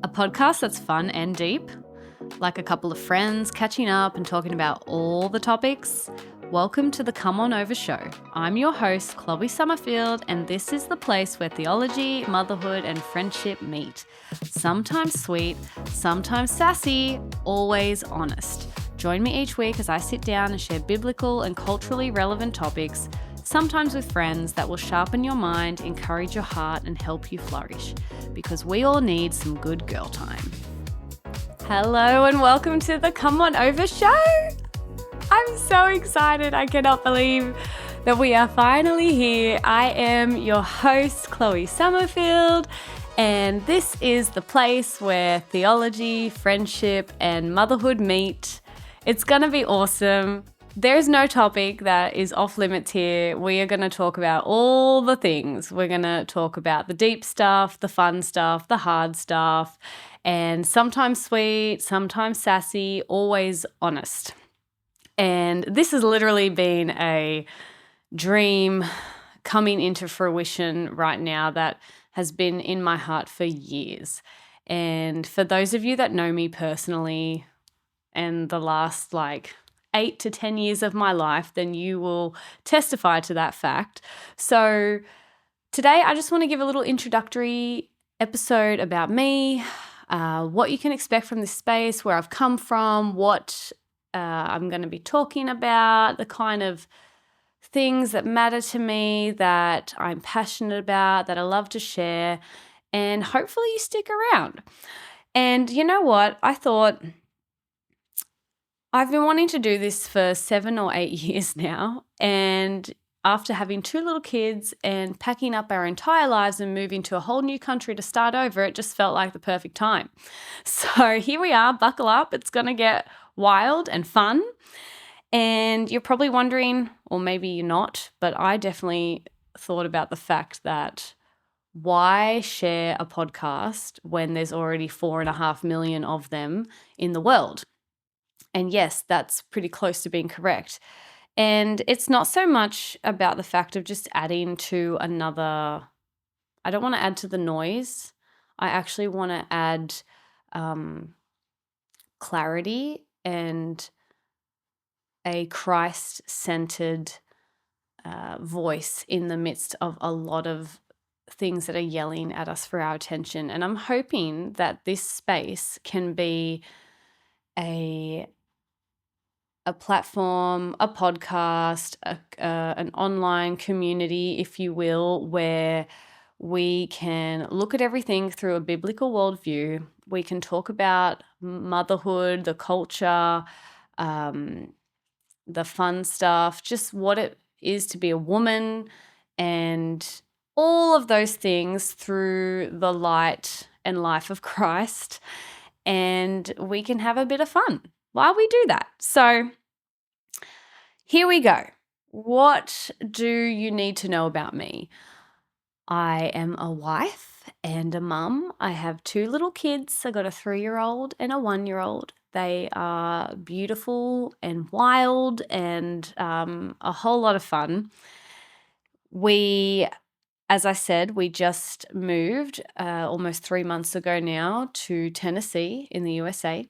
a podcast that's fun and deep, like a couple of friends catching up and talking about all the topics. Welcome to the Come On Over Show. I'm your host, Chloe Somerfield, and this is the place where theology, motherhood, and friendship meet. Sometimes sweet, sometimes sassy, always honest. Join me each week as I sit down and share biblical and culturally relevant topics, sometimes with friends that will sharpen your mind, encourage your heart, and help you flourish. Because we all need some good girl time. Hello and welcome to the Come On Over Show. I'm so excited. I cannot believe that we are finally here. I am your host, Chloe Somerfield, and this is the place where theology, friendship, and motherhood meet. It's going to be awesome. There's no topic that is off limits here. We are going to talk about all the things. We're going to talk about the deep stuff, the fun stuff, the hard stuff, and sometimes sweet, sometimes sassy, always honest. And this has literally been a dream coming into fruition right now that has been in my heart for years. And for those of you that know me personally and the last 8 to 10 years of my life, then you will testify to that fact. So today I just want to give a little introductory episode about me, what you can expect from this space, where I've come from, what I'm going to be talking about, the kind of things that matter to me, that I'm passionate about, that I love to share, and hopefully you stick around. And you know what? I thought I've been wanting to do this for 7 or 8 years now, and after having 2 little kids and packing up our entire lives and moving to a whole new country to start over, it just felt like the perfect time. So here we are, buckle up, it's going to get wild and fun. And you're probably wondering, or maybe you're not, but I definitely thought about the fact that why share a podcast when there's already 4.5 million of them in the world? And yes, that's pretty close to being correct. And it's not so much about the fact of just adding to another, I don't want to add to the noise. I actually want to add clarity and a Christ-centered voice in the midst of a lot of things that are yelling at us for our attention. And I'm hoping that this space can be a platform, a podcast, an online community, if you will, where we can look at everything through a biblical worldview. We can talk about motherhood, the culture, the fun stuff, just what it is to be a woman, and all of those things through the light and life of Christ. And we can have a bit of fun while we do that. So here we go. What do you need to know about me? I am a wife and a mum. I have 2 little kids. I got a 3-year-old and a 1-year-old. They are beautiful and wild and a whole lot of fun. As I said, we just moved almost 3 months ago now to Tennessee in the USA.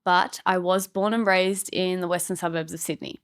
But I was born and raised in the western suburbs of Sydney.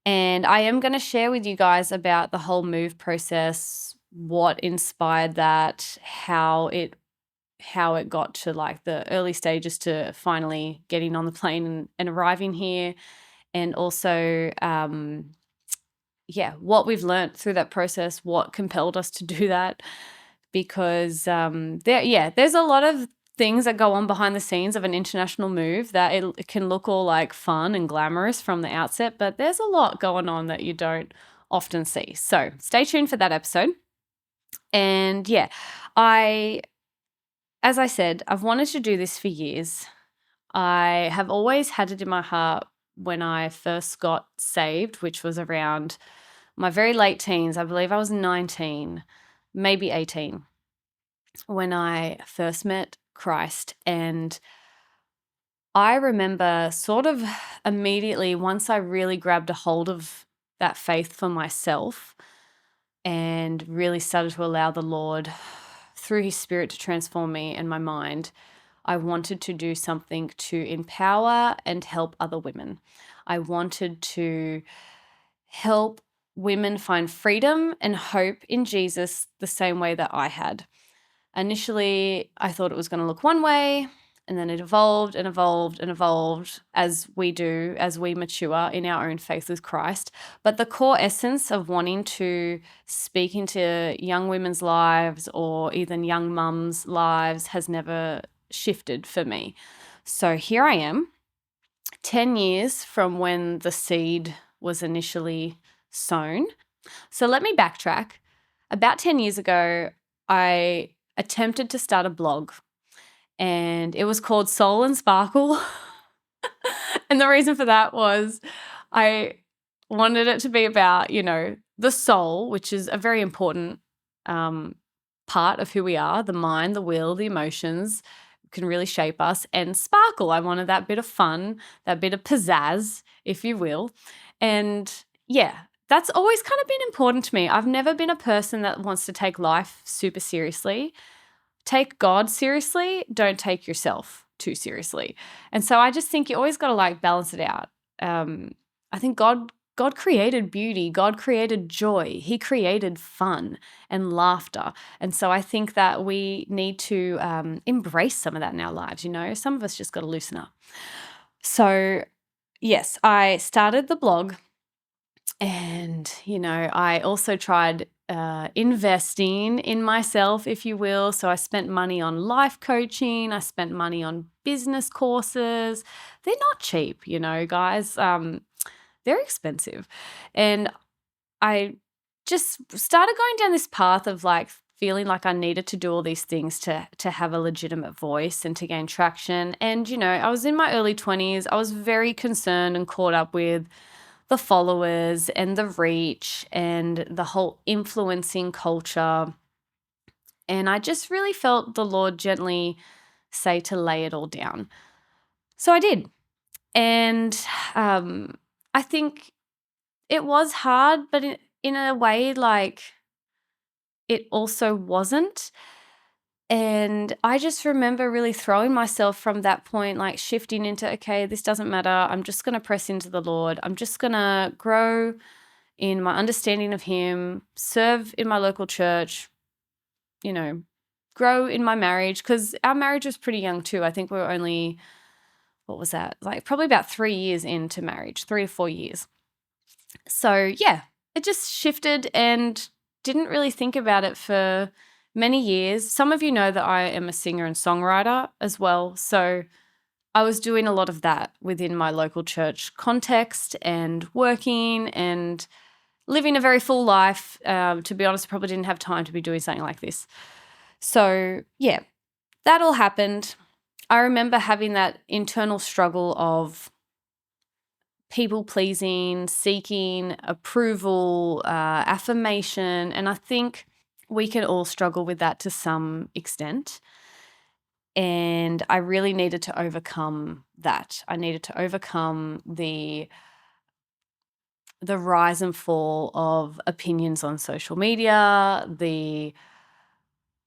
And I am going to share with you guys about the whole move process, what inspired that, how it got to the early stages to finally getting on the plane and arriving here, and also what we've learned through that process, what compelled us to do that, because there's a lot of things that go on behind the scenes of an international move that it can look all fun and glamorous from the outset, but there's a lot going on that you don't often see. So stay tuned for that episode. And as I said, I've wanted to do this for years. I have always had it in my heart when I first got saved, which was around my very late teens. I believe I was 19, maybe 18, when I first met Christ. And I remember sort of immediately, once I really grabbed a hold of that faith for myself and really started to allow the Lord through his spirit to transform me and my mind, I wanted to do something to empower and help other women. I wanted to help women find freedom and hope in Jesus the same way that I had. Initially, I thought it was going to look one way, and then it evolved and evolved and evolved as we do, as we mature in our own faith with Christ. But the core essence of wanting to speak into young women's lives or even young mums' lives has never shifted for me. So here I am, 10 years from when the seed was initially sown. So let me backtrack. About 10 years ago, I attempted to start a blog, and it was called Soul and Sparkle. And the reason for that was I wanted it to be about, the soul, which is a very important part of who we are, the mind, the will, the emotions can really shape us, and sparkle. I wanted that bit of fun, that bit of pizzazz, if you will. And yeah, that's always kind of been important to me. I've never been a person that wants to take life super seriously. Take God seriously, don't take yourself too seriously. And so I just think you always got to balance it out. I think God created beauty. God created joy. He created fun and laughter. And so I think that we need to embrace some of that in our lives. Some of us just got to loosen up. So yes, I started the blog, and, I also tried investing in myself, if you will. So I spent money on life coaching. I spent money on business courses. They're not cheap, guys. They're expensive. And I just started going down this path of feeling like I needed to do all these things to have a legitimate voice and to gain traction. And, I was in my early 20s. I was very concerned and caught up with the followers and the reach and the whole influencing culture. And I just really felt the Lord gently say to lay it all down. So I did. And I think it was hard, but in a way, it also wasn't. And I just remember really throwing myself from that point, shifting into, okay, this doesn't matter. I'm just going to press into the Lord. I'm just going to grow in my understanding of Him, serve in my local church, grow in my marriage, because our marriage was pretty young too. I think we were only, what was that? Probably about 3 years into marriage, 3 or 4 years. So yeah, it just shifted and didn't really think about it for many years. Some of you know that I am a singer and songwriter as well. So I was doing a lot of that within my local church context and working and living a very full life. To be honest, I probably didn't have time to be doing something like this. So yeah, that all happened. I remember having that internal struggle of people pleasing, seeking approval, affirmation. And I think we can all struggle with that to some extent. And I really needed to overcome that. I needed to overcome the rise and fall of opinions on social media,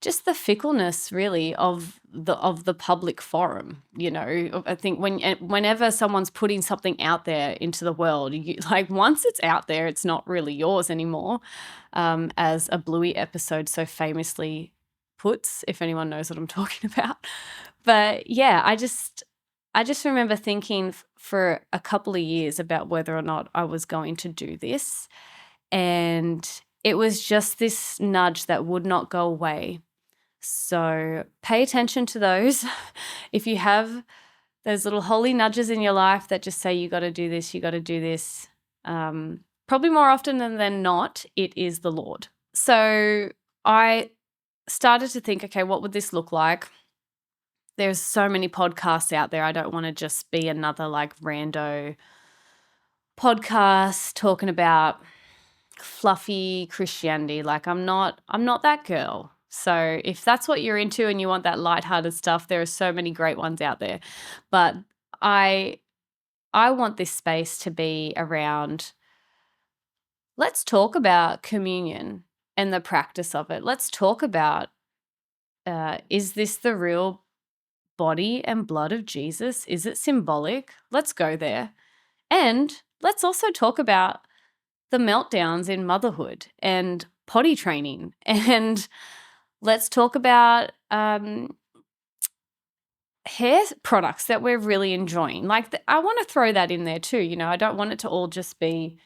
just the fickleness really of the public forum. I think whenever someone's putting something out there into the world, once it's out there, it's not really yours anymore, as a Bluey episode so famously puts, if anyone knows what I'm talking about. But yeah, I just remember thinking for a couple of years about whether or not I was going to do this. And it was just this nudge that would not go away. So pay attention to those. If you have those little holy nudges in your life that just say, you got to do this, you got to do this, probably more often than not, it is the Lord. So I started to think, okay, what would this look like? There's so many podcasts out there. I don't want to just be another rando podcast talking about fluffy Christianity. I'm not that girl. So if that's what you're into and you want that lighthearted stuff, there are so many great ones out there. But I want this space to be around, let's talk about communion and the practice of it. Let's talk about Is this the real body and blood of Jesus? Is it symbolic? Let's go there. And let's also talk about the meltdowns in motherhood and potty training. And let's talk about hair products that we're really enjoying. Like, I want to throw that in there too. You know, I don't want it to all just be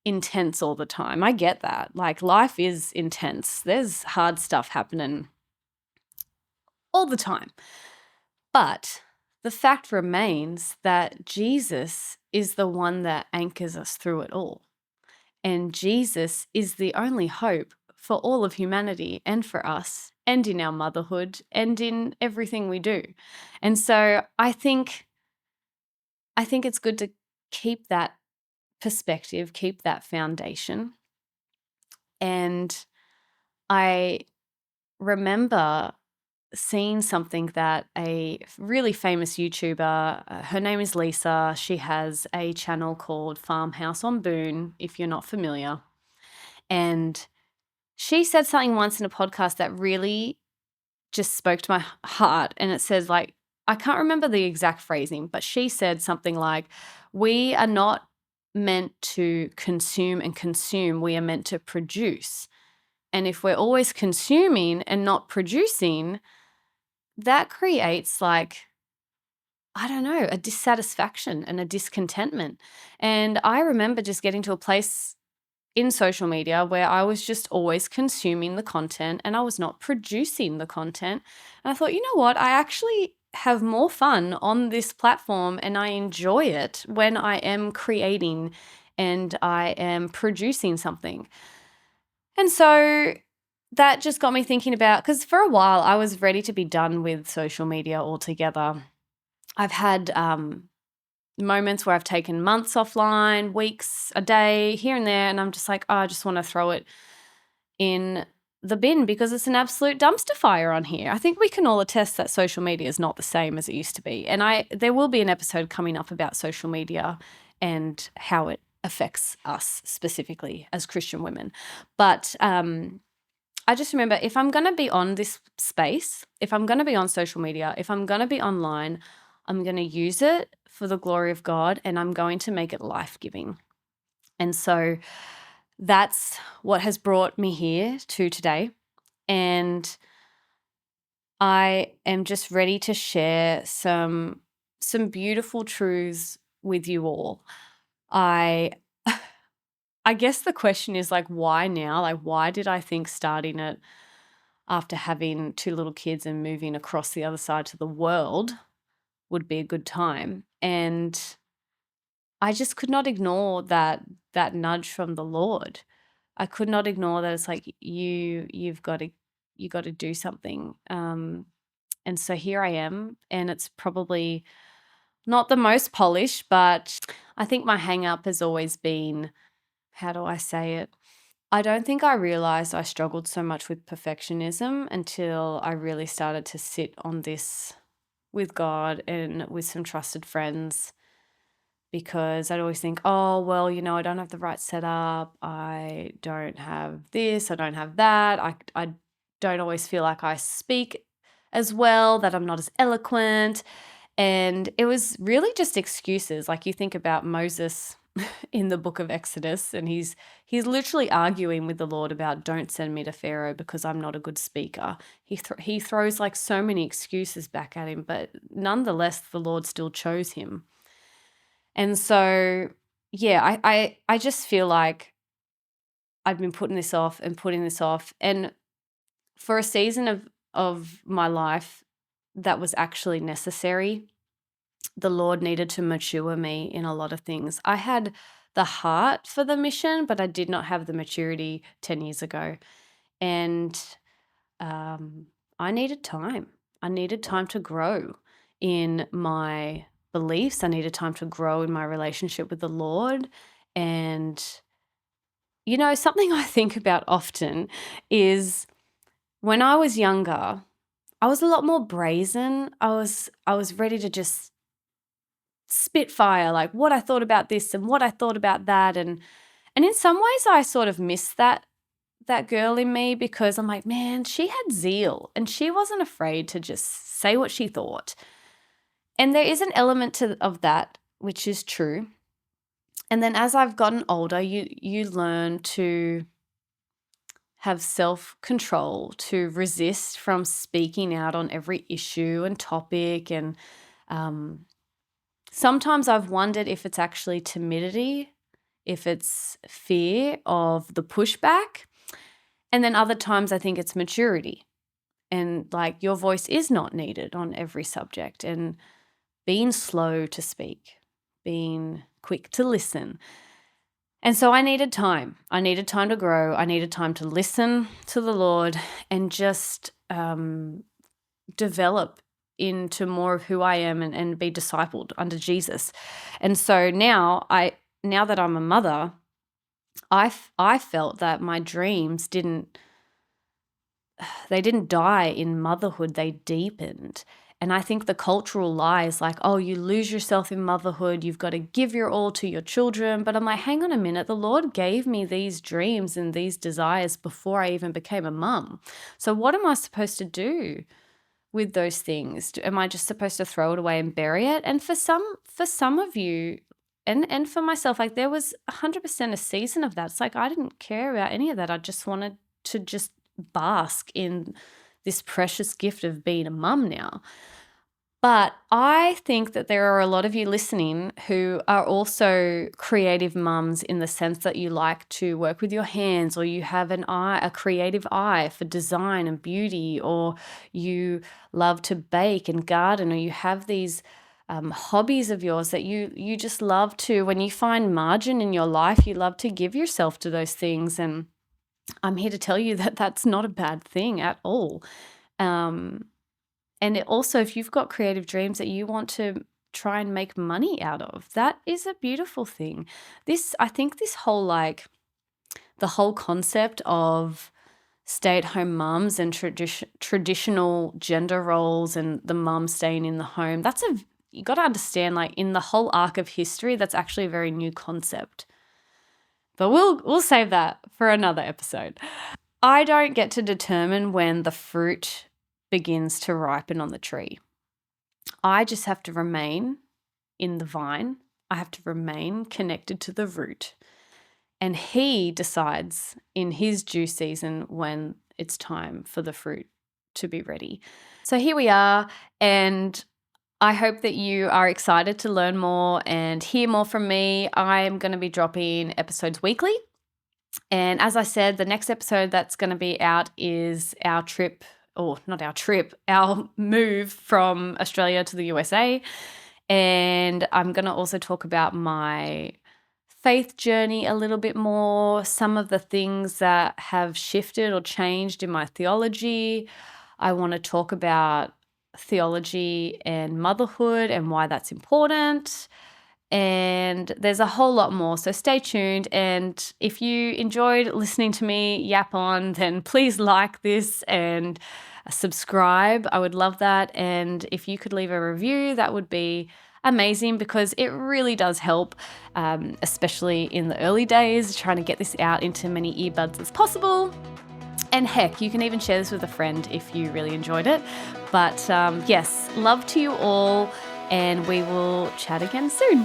intense all the time. I get that. Like, life is intense. There's hard stuff happening all the time. But the fact remains that Jesus is the one that anchors us through it all. And Jesus is the only hope for all of humanity and for us and in our motherhood and in everything we do. And so I think it's good to keep that perspective, keep that foundation. And I remember seeing something that a really famous YouTuber, her name is Lisa, she has a channel called Farmhouse on Boone, if you're not familiar. And she said something once in a podcast that really just spoke to my heart. And it says, like, I can't remember the exact phrasing, but she said something like, we are not meant to consume and consume, we are meant to produce. And if we're always consuming and not producing, that creates, like, I don't know, a dissatisfaction and a discontentment. And I remember just getting to a place in social media where I was just always consuming the content and I was not producing the content. And I thought, you know what? I actually have more fun on this platform and I enjoy it when I am creating and I am producing something. And so that just got me thinking about, because for a while I was ready to be done with social media altogether. I've had moments where I've taken months offline, weeks, a day, here and there, and I'm just like, oh, I just want to throw it in the bin because it's an absolute dumpster fire on here. I think we can all attest that social media is not the same as it used to be. And there will be an episode coming up about social media and how it affects us specifically as Christian women. But I just remember, if I'm going to be on this space, if I'm going to be on social media, if I'm going to be online, I'm going to use it for the glory of God and I'm going to make it life-giving. And so that's what has brought me here to today. And I am just ready to share some beautiful truths with you all. I guess the question is, like, why now? Like, why did I think starting it after having 2 little kids and moving across the other side to the world would be a good time? And I just could not ignore that nudge from the Lord. I could not ignore that it's like, you've got to do something. And so here I am, and it's probably not the most polished, but I think my hang up has always been, how do I say it? I don't think I realized I struggled so much with perfectionism until I really started to sit on this with God and with some trusted friends, because I'd always think, oh, well, you know, I don't have the right setup. I don't have this. I don't have that. I don't always feel like I speak as well, that I'm not as eloquent. And it was really just excuses. Like, you think about Moses in the book of Exodus, and he's literally arguing with the Lord about, don't send me to Pharaoh because I'm not a good speaker. He throws like so many excuses back at him, but nonetheless, the Lord still chose him. And so, yeah, I just feel like I've been putting this off and putting this off. And for a season of my life that was actually necessary, the Lord needed to mature me in a lot of things. I had the heart for the mission, but I did not have the maturity 10 years ago. And I needed time. I needed time to grow in my beliefs. I needed time to grow in my relationship with the Lord. And, you know, something I think about often is, when I was younger, I was a lot more brazen. I was ready to just spit fire, like what I thought about this and what I thought about that. And in some ways I sort of miss that that girl in me because I'm like, man, she had zeal and she wasn't afraid to just say what she thought. And there is an element of that, which is true. And then as I've gotten older, you learn to have self-control, to resist from speaking out on every issue and topic. And sometimes I've wondered if it's actually timidity, if it's fear of the pushback. And then other times I think it's maturity. And like your voice is not needed on every subject. And being slow to speak, being quick to listen. And so I needed time. I needed time to grow. I needed time to listen to the Lord and just develop into more of who I am and be discipled under Jesus. And so now that I'm a mother, I felt that my dreams didn't die in motherhood, they deepened. And I think the cultural lie is like, oh, you lose yourself in motherhood, you've got to give your all to your children. But I'm like, hang on a minute, the Lord gave me these dreams and these desires before I even became a mum. So what am I supposed to do with those things? Am I just supposed to throw it away and bury it? And for some of you, and for myself, like there was 100% a season of that. It's like I didn't care about any of that. I just wanted to just bask in this precious gift of being a mum now. But I think that there are a lot of you listening who are also creative mums in the sense that you like to work with your hands, or you have a creative eye for design and beauty, or you love to bake and garden, or you have these hobbies of yours that you just love to, when you find margin in your life, you love to give yourself to those things. And I'm here to tell you that that's not a bad thing at all. And also, if you've got creative dreams that you want to try and make money out of, that is a beautiful thing. I think this whole the whole concept of stay-at-home mums and traditional gender roles and the mum staying in the home, you got to understand, in the whole arc of history, that's actually a very new concept. But we'll save that for another episode. I don't get to determine when the fruit begins to ripen on the tree. I just have to remain in the vine. I have to remain connected to the root. And He decides in His due season when it's time for the fruit to be ready. So here we are, and I hope that you are excited to learn more and hear more from me. I'm going to be dropping episodes weekly. And as I said, the next episode that's going to be out is our move from Australia to the USA. And I'm going to also talk about my faith journey a little bit more, some of the things that have shifted or changed in my theology. I want to talk about theology and motherhood and why that's important. And there's a whole lot more, so stay tuned. And if you enjoyed listening to me yap on, then please like this and subscribe. I would love that. And if you could leave a review, that would be amazing, because it really does help, especially in the early days, trying to get this out into many earbuds as possible. And heck, you can even share this with a friend if you really enjoyed it. But yes, love to you all, and we will chat again soon.